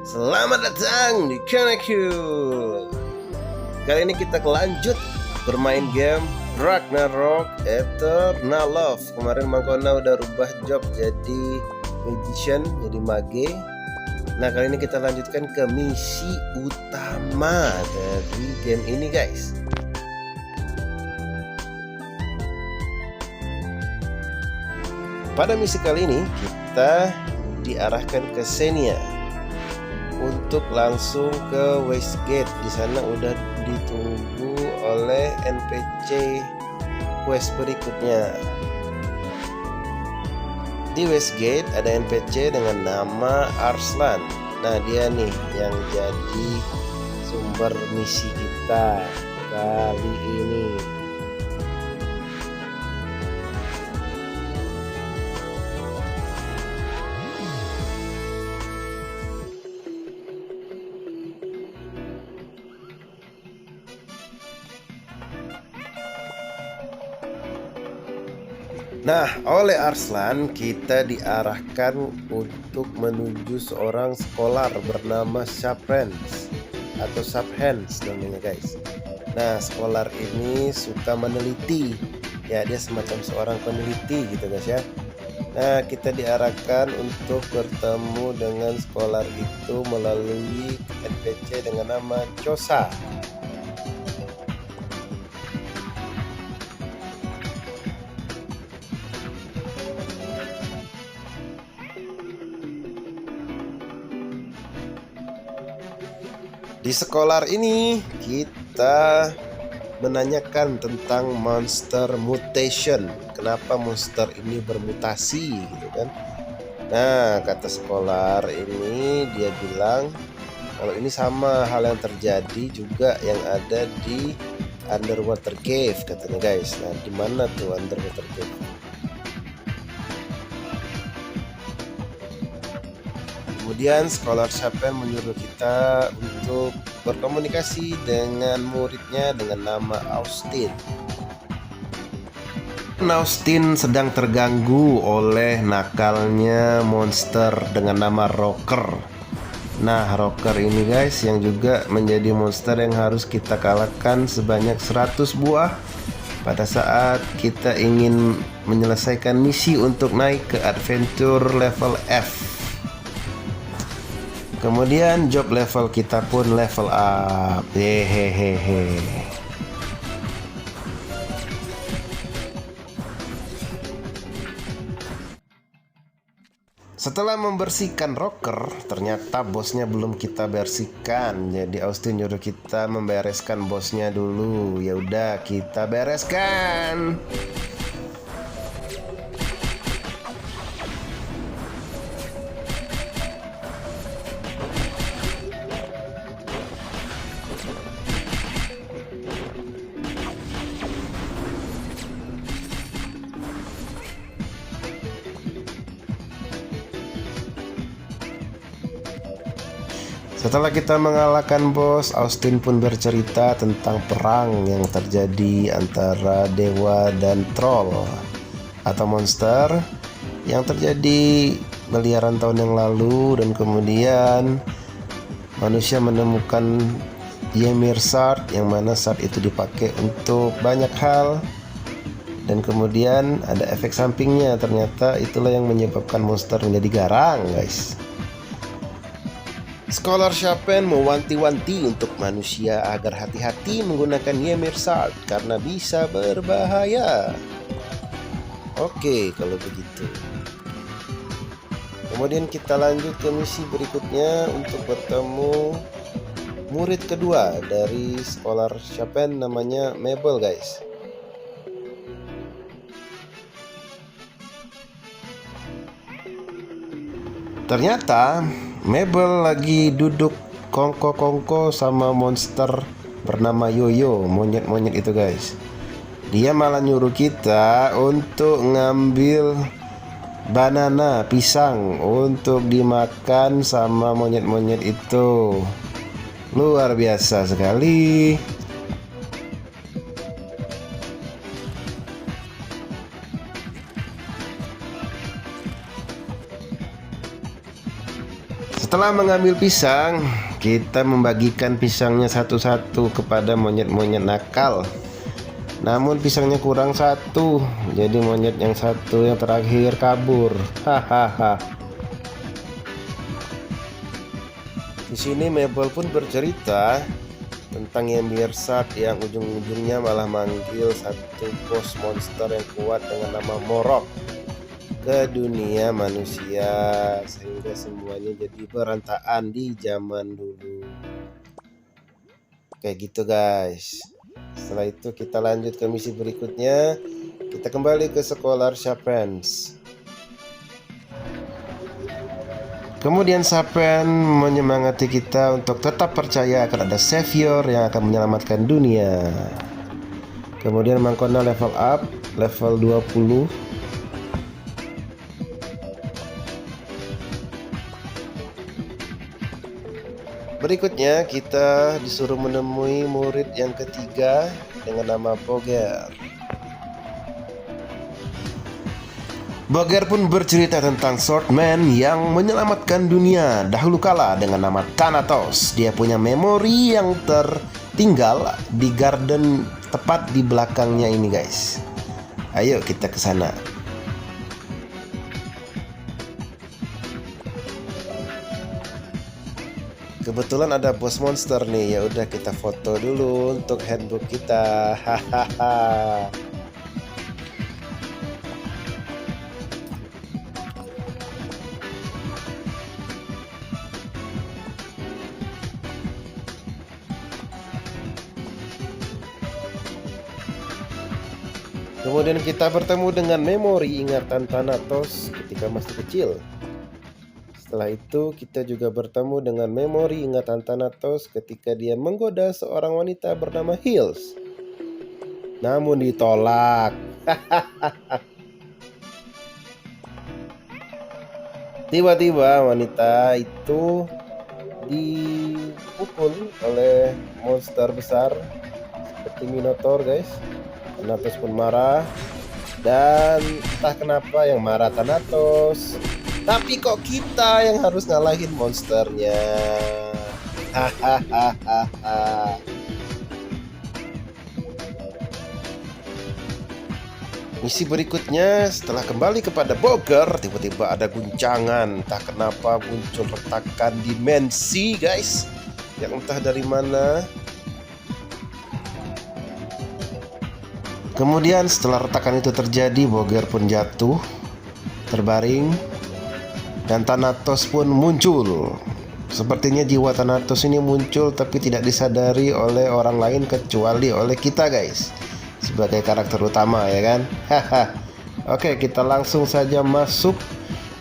Selamat datang di Kanaku. Kali ini kita lanjut bermain game Ragnarok Eternal Love. Kemarin Mangkona udah rubah job jadi magician, jadi mage. Nah, kali ini kita lanjutkan ke misi utama dari game ini, guys. Pada misi kali ini kita diarahkan ke Senia untuk langsung ke Westgate. Di sana udah ditunggu oleh NPC quest berikutnya. Di Westgate ada NPC dengan nama Arslan. Nah, dia nih yang jadi sumber misi kita kali ini. Nah, oleh Arslan kita diarahkan untuk menuju seorang scholar bernama Sharphans atau Sharphans namanya, guys. Nah, scholar ini suka meneliti. Ya, dia semacam seorang peneliti gitu, guys ya. Nah, kita diarahkan untuk bertemu dengan scholar itu melalui NPC dengan nama Chosa. Di scholar ini kita menanyakan tentang monster mutation. Kenapa monster ini bermutasi gitu kan? Nah, kata scholar ini, dia bilang kalau ini sama hal yang terjadi juga yang ada di Underwater Cave katanya, guys. Nah, di mana tuh Underwater Cave? Kemudian Scholar Sharphans menyuruh kita untuk berkomunikasi dengan muridnya dengan nama Austin. Austin sedang terganggu oleh nakalnya monster dengan nama Rocker. Nah, Rocker ini, guys, yang juga menjadi monster yang harus kita kalahkan sebanyak 100 buah pada saat kita ingin menyelesaikan misi untuk naik ke adventure level F. Kemudian job level kita pun level up. Hehehe. Setelah membersihkan Rocker, ternyata bosnya belum kita bersihkan. Jadi Austin nyuruh kita membereskan bosnya dulu. Ya udah, kita bereskan. Setelah kita mengalahkan bos, Austin pun bercerita tentang perang yang terjadi antara dewa dan troll atau monster yang terjadi miliaran tahun yang lalu, dan kemudian manusia menemukan Ymir Shard, yang mana shard itu dipakai untuk banyak hal, dan kemudian ada efek sampingnya. Ternyata itulah yang menyebabkan monster menjadi garang, guys. Scholar Sharphans mewanti-wanti untuk manusia agar hati-hati menggunakan Ymir Shard karena bisa berbahaya. Oke, kalau begitu. Kemudian kita lanjut ke misi berikutnya untuk bertemu murid kedua dari Scholar Sharphans, namanya Mabel, guys. Ternyata Mabel lagi duduk kongko-kongko sama monster bernama Yoyo, monyet-monyet itu, guys. Dia malah nyuruh kita untuk ngambil banana, pisang, untuk dimakan sama monyet-monyet itu. Luar biasa sekali. Setelah mengambil pisang, kita membagikan pisangnya satu-satu kepada monyet-monyet nakal. Namun pisangnya kurang satu, jadi monyet yang satu yang terakhir kabur. Hahaha. Di sini Mabel pun bercerita tentang Yemirsat yang ujung-ujungnya malah manggil satu bos monster yang kuat dengan nama Morok ke dunia manusia, sehingga semuanya jadi berantakan di zaman dulu. Kayak gitu guys. Setelah itu kita lanjut ke misi berikutnya. Kita kembali ke sekolah Sharpens. Kemudian Sapen menyemangati kita untuk tetap percaya akan ada savior yang akan menyelamatkan dunia. Kemudian Mangkona level up, level 20. Berikutnya kita disuruh menemui murid yang ketiga dengan nama Boger. Boger pun bercerita tentang Swordman yang menyelamatkan dunia dahulu kala dengan nama Thanatos. Dia punya memori yang tertinggal di garden tepat di belakangnya ini guys. Ayo kita ke sana. Kebetulan ada bos monster nih. Ya udah kita foto dulu untuk handbook kita. Hahaha. Kemudian kita bertemu dengan memori ingatan Thanatos ketika masih kecil. Setelah itu kita juga bertemu dengan memori ingatan Thanatos ketika dia menggoda seorang wanita bernama Hills. Namun ditolak. Tiba-tiba wanita itu dipukul oleh monster besar seperti Minotaur guys. Thanatos pun marah, dan entah kenapa yang marah Thanatos, tapi kok kita yang harus ngalahin monsternya. Hahaha. Misi berikutnya, setelah kembali kepada Boger, tiba-tiba ada guncangan. Entah kenapa muncul retakan dimensi guys, yang entah dari mana. Kemudian setelah retakan itu terjadi, Boger pun jatuh, terbaring, dan Thanatos pun muncul. Sepertinya jiwa Thanatos ini muncul tapi tidak disadari oleh orang lain kecuali oleh kita guys, sebagai karakter utama ya kan. Oke, kita langsung saja masuk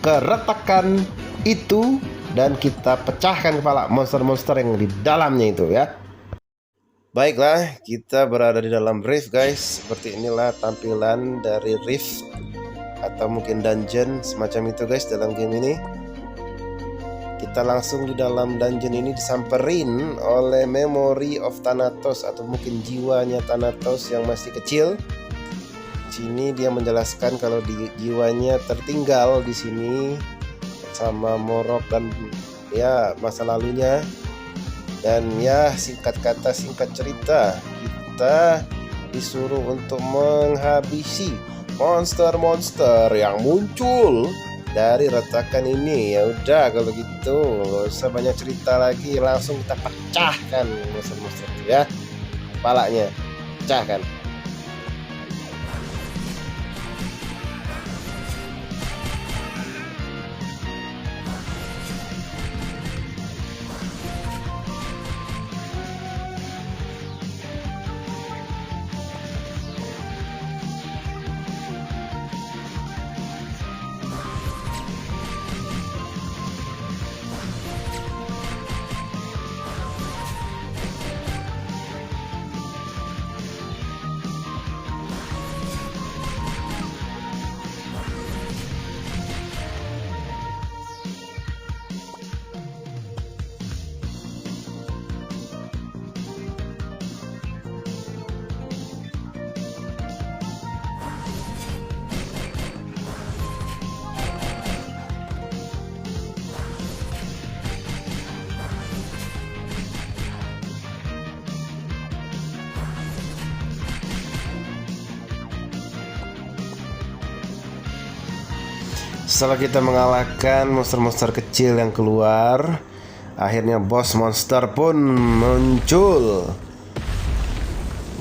ke retakan itu dan kita pecahkan kepala monster-monster yang di dalamnya itu ya. Baiklah, kita berada di dalam rift guys. Seperti inilah tampilan dari rift atau mungkin dungeon semacam itu guys dalam game ini. Kita langsung di dalam dungeon ini disamperin oleh memory of Thanatos atau mungkin jiwanya Thanatos yang masih kecil. Sini dia menjelaskan kalau jiwanya tertinggal di sini sama Morok dan ya masa lalunya. Dan ya singkat kata singkat cerita, kita disuruh untuk menghabisi monster-monster yang muncul dari retakan ini. Ya udah kalau gitu nggak usah banyak cerita lagi, langsung kita pecahkan monster-monster itu ya. Kepalanya pecahkan. Setelah kita mengalahkan monster-monster kecil yang keluar, akhirnya boss monster pun muncul.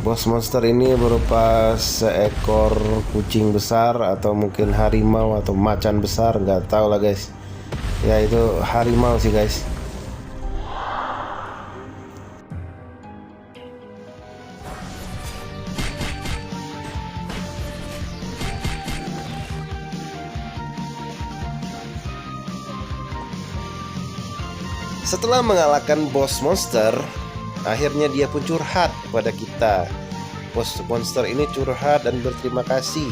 Boss monster ini berupa seekor kucing besar atau mungkin harimau atau macan besar, nggak tahu lah guys. Ya itu harimau sih guys. Setelah mengalahkan boss monster, akhirnya dia pun curhat kepada kita. Boss monster ini curhat dan berterima kasih.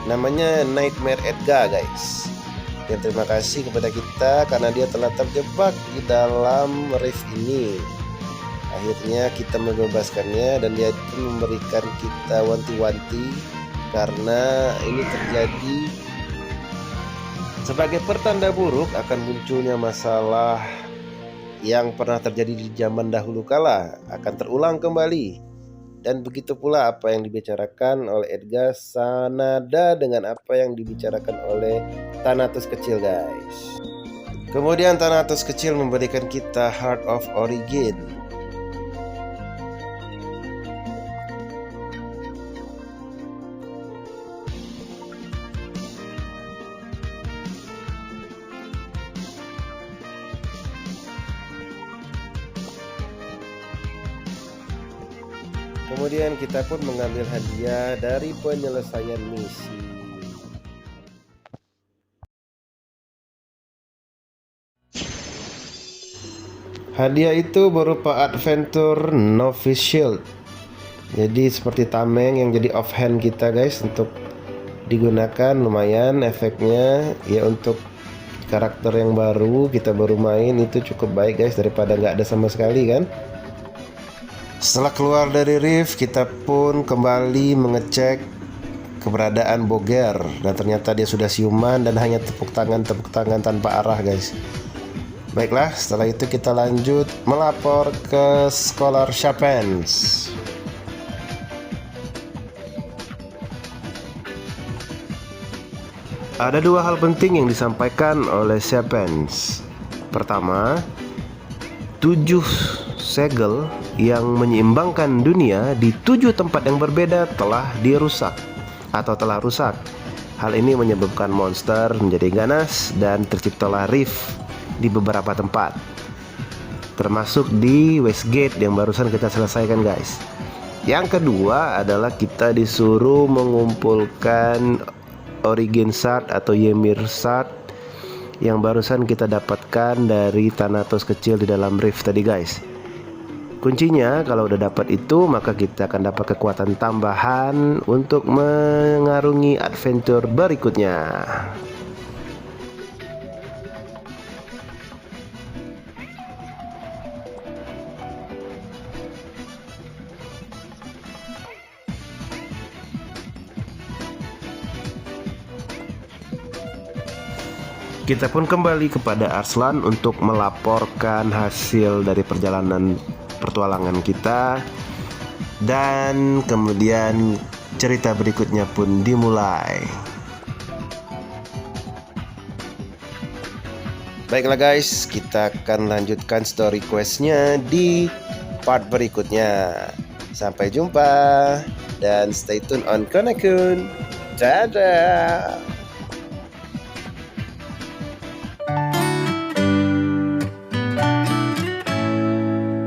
Namanya Nightmare Edgar guys. Dia terima kasih kepada kita karena dia telah terjebak di dalam rift ini. Akhirnya kita membebaskannya dan dia pun memberikan kita wanti-wanti karena ini terjadi sebagai pertanda buruk akan munculnya masalah yang pernah terjadi di zaman dahulu kala akan terulang kembali. Dan begitu pula apa yang dibicarakan oleh Edgar sanada dengan apa yang dibicarakan oleh Thanatos kecil guys. Kemudian Thanatos kecil memberikan kita Heart of Origin. Kemudian kita pun mengambil hadiah dari penyelesaian misi. Hadiah itu berupa Adventure Novice Shield. Jadi seperti tameng yang jadi offhand kita guys, untuk digunakan lumayan efeknya ya. Untuk karakter yang baru, kita baru main, itu cukup baik guys daripada nggak ada sama sekali kan. Setelah keluar dari rift, kita pun kembali mengecek keberadaan Boger dan ternyata dia sudah siuman dan hanya tepuk tangan tanpa arah guys. Baiklah, setelah itu kita lanjut melapor ke Scholar Chapens. Ada dua hal penting yang disampaikan oleh Chapens. Pertama, 7 segel yang menyeimbangkan dunia di 7 tempat yang berbeda telah dirusak atau telah rusak. Hal ini menyebabkan monster menjadi ganas dan terciptalah rift di beberapa tempat, termasuk di Westgate yang barusan kita selesaikan guys. Yang kedua adalah kita disuruh mengumpulkan Origin Shard atau Ymir Shard yang barusan kita dapatkan dari Thanatos kecil di dalam rift tadi guys. Kuncinya kalau udah dapat itu, maka kita akan dapat kekuatan tambahan untuk mengarungi adventure berikutnya. Kita pun kembali kepada Arslan untuk melaporkan hasil dari petualangan kita, dan kemudian cerita berikutnya pun dimulai. Baiklah guys, kita akan lanjutkan story questnya di part berikutnya. Sampai jumpa dan stay tune on Konakun. Dadah.